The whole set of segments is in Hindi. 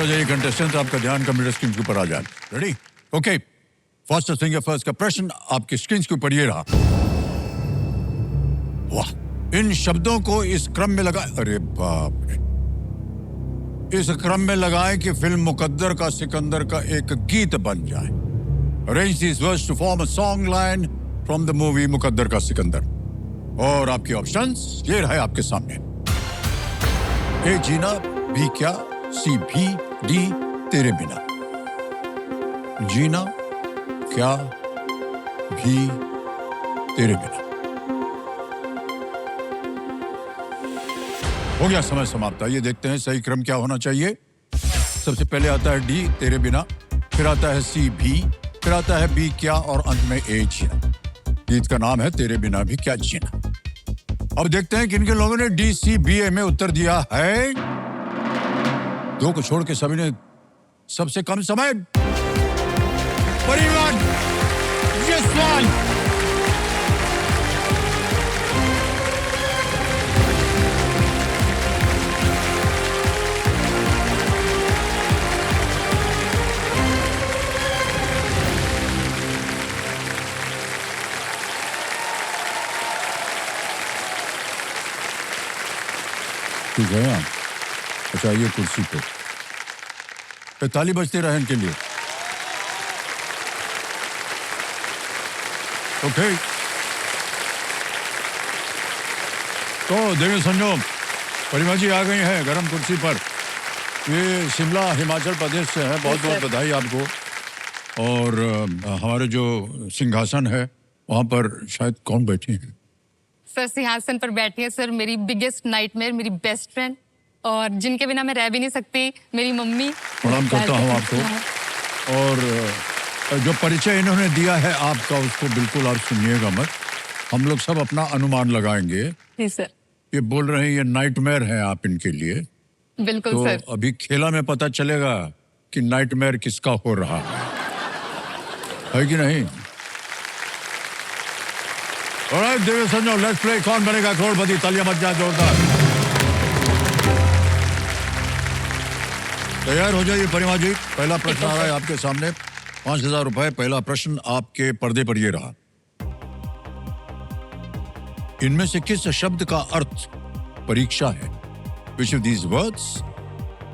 हो जाइए कंटेस्टेंट, आपका ध्यान कंप्यूटर स्क्रीन के ऊपर आ जाए। Ready? Okay, first singer first का प्रश्न आपकी स्क्रीन के ऊपर ये रहा। वाह, इन शब्दों को इस क्रम में लगाए, अरे बाप रे, इस क्रम में लगाएं कि फिल्म मुकद्दर का सिकंदर का एक गीत बन जाए। Arrange this words to form a song line from the movie Muqaddar ka Sikandar. और आपके ऑप्शंस ये रहे आपके सामने। ए जीना, बी क्या, सी भी, डी तेरे बिना। जीना, क्या, भी, तेरे बिना। हो गया समय समाप्त। ये देखते हैं सही क्रम क्या होना चाहिए। सबसे पहले आता है डी तेरे बिना, फिर आता है सी भी, फिर आता है बी क्या, और अंत में ए जीना। गीत का नाम है तेरे बिना भी क्या जीना। अब देखते हैं किन किन लोगों ने डी सी बी ए में उत्तर दिया है। दो को छोड़ के सभी ने सबसे कम समय। परिवार जसवान, तू गया? अच्छा, ये कुर्सी पे ताली बजते रहे इनके लिए। ओके, तो देवी संजो परिमा जी आ गई हैं गरम कुर्सी पर। ये शिमला हिमाचल प्रदेश से है। बहुत बहुत बधाई आपको। और हमारे जो सिंहासन है वहां पर शायद कौन बैठी है? सर सिंहासन पर बैठी है सर मेरी बिगेस्ट नाइटमेयर, मेरी बेस्ट फ्रेंड, और जिनके बिना मैं रह भी नहीं सकती, मेरी मम्मी। प्रणाम करता हूँ आपको। और जो परिचय इन्होंने दिया है आपका, उसको बिल्कुल आप सुनिएगा मत। हम लोग सब अपना अनुमान लगाएंगे। जी सर। ये बोल रहे हैं ये नाइटमेयर है आप इनके लिए। बिल्कुल तो सर। अभी खेला में पता चलेगा कि नाइटमेयर किसका हो रहा है कि नहीं। ऑलराइट देवी संजो, लेट्स प्ले कौन बनेगा करोड़पति। तालियां बज जाए जोरदार। तैयार हो जाइए परिमा जी। पहला प्रश्न आ रहा है आपके सामने। 5,000 रुपए। पहला प्रश्न आपके पर्दे पर ये रहा। इनमें से किस शब्द का अर्थ परीक्षा है? Which of these words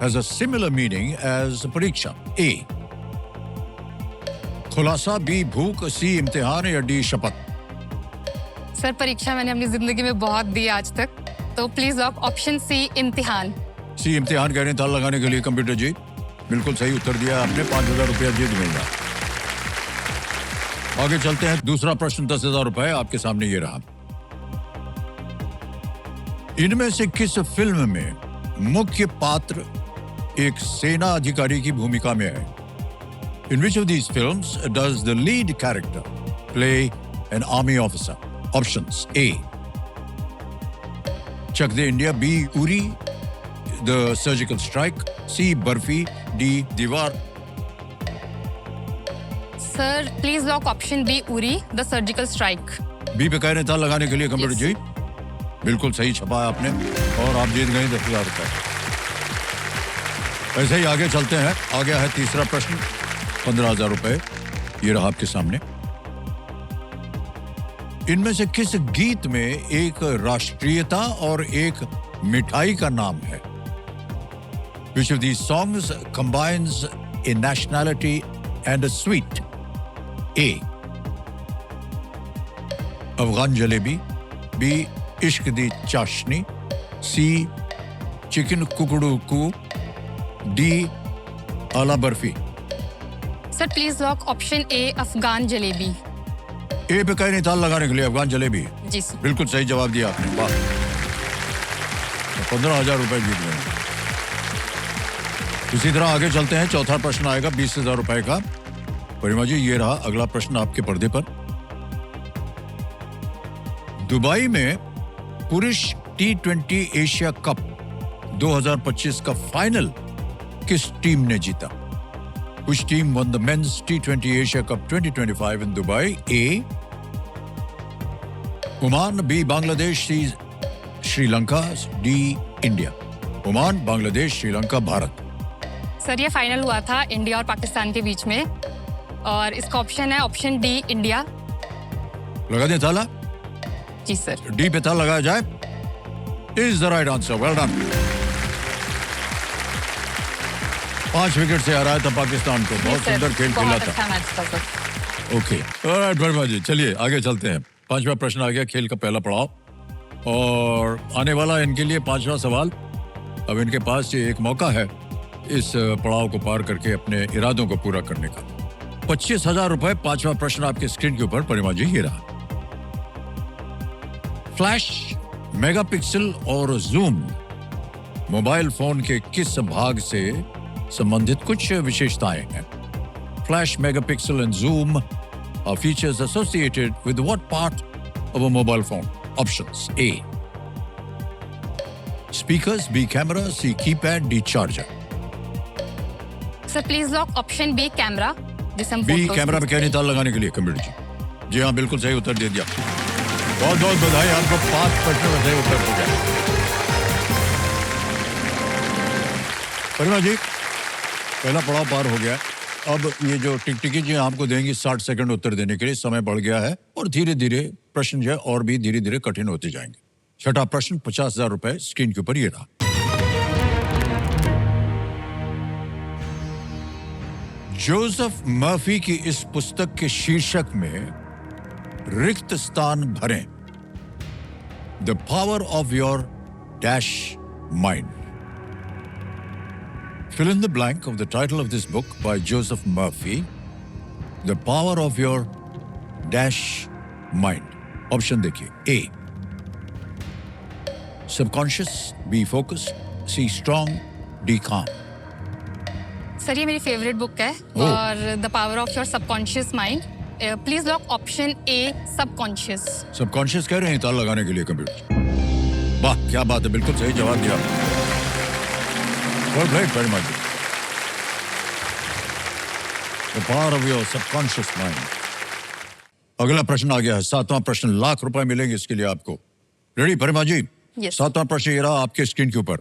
has a similar meaning as परीक्षा? A खुलासा, बी भूख, सी इम्तिहान, या डी शपथ? सर परीक्षा मैंने अपनी जिंदगी में बहुत दी आज तक, तो प्लीज ऑप्शन सी इम्तिहान। सी इम्तिहान कहने ताल लगाने के लिए कंप्यूटर जी बिल्कुल सही उत्तर दिया आपने। 5,000 रुपया जीत मिलेगा। आगे चलते हैं। दूसरा प्रश्न 10,000 रुपए आपके सामने ये रहा। इनमें से किस फिल्म में मुख्य पात्र एक सेना अधिकारी की भूमिका में है? In which of these films does the lead character play an army officer? Options: A Chak De India, B Uri the Surgical Strike, C Barfi, D Diwar? Sir please lock option B Uri the surgical strike. B पे कहने ताल लगाने के लिए कंप्यूटर जी बिल्कुल सही छपा है आपने, और आप जीत गए 10,000 रुपए। ऐसे ही आगे चलते हैं। आ गया है तीसरा प्रश्न। 15,000 रुपए ये रहा आपके सामने। इनमें से किस गीत में एक राष्ट्रीयता और एक मिठाई का नाम है? Which of these songs combines a nationality and a sweet? A Afghan jalebi, B इश्क दी चाशनी, C चिकन कुकड़ू कू, D आला barfi? Sir please lock option A Afghan jalebi. A पे कहने ताल लगाने के लिए अफगान जलेबी। जी सर। बिल्कुल सही जवाब दिया आपने। वाह, 15,000 रुपए जीत गए। इसी तरह आगे चलते हैं। चौथा प्रश्न आएगा 20,000 रुपए का। परिमा जी ये रहा अगला प्रश्न आपके पर्दे पर। दुबई में पुरुष T20 एशिया कप 2025 का फाइनल किस टीम ने जीता? Which team won the men's T20 Asia Cup 2025 in Dubai? A Oman, B Bangladesh, C Sri Lanka, D India? Oman, Bangladesh, Sri Lanka, Bharat? Sir ये फाइनल हुआ था इंडिया और पाकिस्तान के बीच में और इसका ऑप्शन है ऑप्शन डी इंडिया। लगा दें ताला? जी सर। डी पे ताला लगाया जाए। Is the right answer, well done. 5 wicket से हराया था पाकिस्तान को, बहुत सुंदर खेल खेला बहुत था। अच्छा मैच था सर। ओके, ऑलराइट वर्मा जी, चलिए आगे चलते हैं। 5वां प्रश्न आ गया, खेल का पहला पड़ाव और आने वाला इनके लिए 5वां सवाल। अब इनके पास ये एक मौका है इस पड़ाव को पार करके अपने इरादों को पूरा करने का। 25,000 रुपए। 5वां प्रश्न आपके स्क्रीन के ऊपर, परिमा जी, ये रहा। फ्लैश, मेगापिक्सल और जूम मोबाइल फोन के किस भाग से संबंधित कुछ विशेषताएं हैं? Flash, megapixel and zoom are features associated with what part of a mobile phone? Options: A, speakers; B, camera; C, keypad; D, charger. Sir please lock option B camera, जिसे हम बी, photos कैमरा पे कहनी ताल लगाने के लिए कंप्यूटर जी। जी हाँ, बिल्कुल सही उत्तर दे दिया। बहुत बहुत बधाई आपको, 5 प्रश्नों का सही उत्तर हो गया। परिमा जी, पहला पड़ाव पार हो गया। अब ये जो टिकटिकी जी आपको देंगी 60 सेकंड उत्तर देने के लिए, समय बढ़ गया है और धीरे धीरे प्रश्न जो है और भी धीरे धीरे कठिन होते जाएंगे। छठा प्रश्न, 50,000 रुपए स्क्रीन के ऊपर ये रहा। जोसेफ मर्फी की इस पुस्तक के शीर्षक में रिक्त स्थान भरें। The power of your dash mind. Fill in the blank of the title of this book by Joseph Murphy. The power of your dash mind. Option देखिए। A, subconscious; B, focus; C, strong; D, calm. Sir ये मेरी फेवरेट बुक है और the power of your subconscious mind. Please lock option A subconscious. Subconscious कह रहे हैं ताल लगाने के लिए कंप्यूटर। वाह क्या बात है, बिल्कुल सही जवाब दिया। Well played, very much. The power of your subconscious mind. अगला प्रश्न आ गया है, 7वां प्रश्न। लाख रुपए मिलेंगे इसके लिए आपको। रेडी परिमा जी? Yes. 7वां प्रश्न ये रहा आपके स्क्रीन के ऊपर।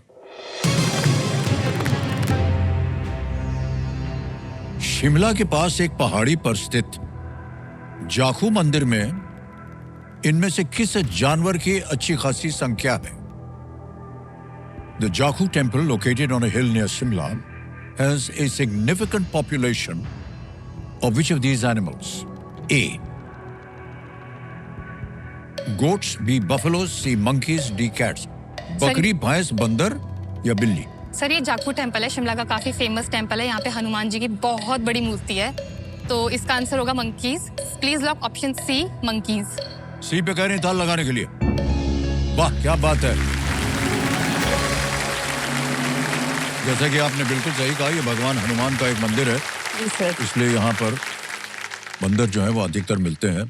शिमला के पास एक पहाड़ी पर स्थित जाखू मंदिर में इनमें से किस जानवर की अच्छी खासी संख्या है? The Jakhu temple, located on a hill near Shimla, has a significant population of which of these animals? A, goats; B, buffaloes; C, monkeys; D, cats. बकरी, भैंस, बंदर या बिल्ली? सर ये जाखू टेम्पल है, शिमला का काफी फेमस टेम्पल है। यहाँ पे हनुमान जी की बहुत बड़ी मूर्ति है, तो इसका आंसर होगा monkeys. Please lock option C monkeys. C पे कह रहे हैं ताल लगाने के लिए। वाह क्या बात है, जैसा कि आपने बिल्कुल सही कहा, ये भगवान हनुमान का एक मंदिर है, जी सर। इसलिए यहाँ पर बंदर जो है वो अधिकतर मिलते हैं।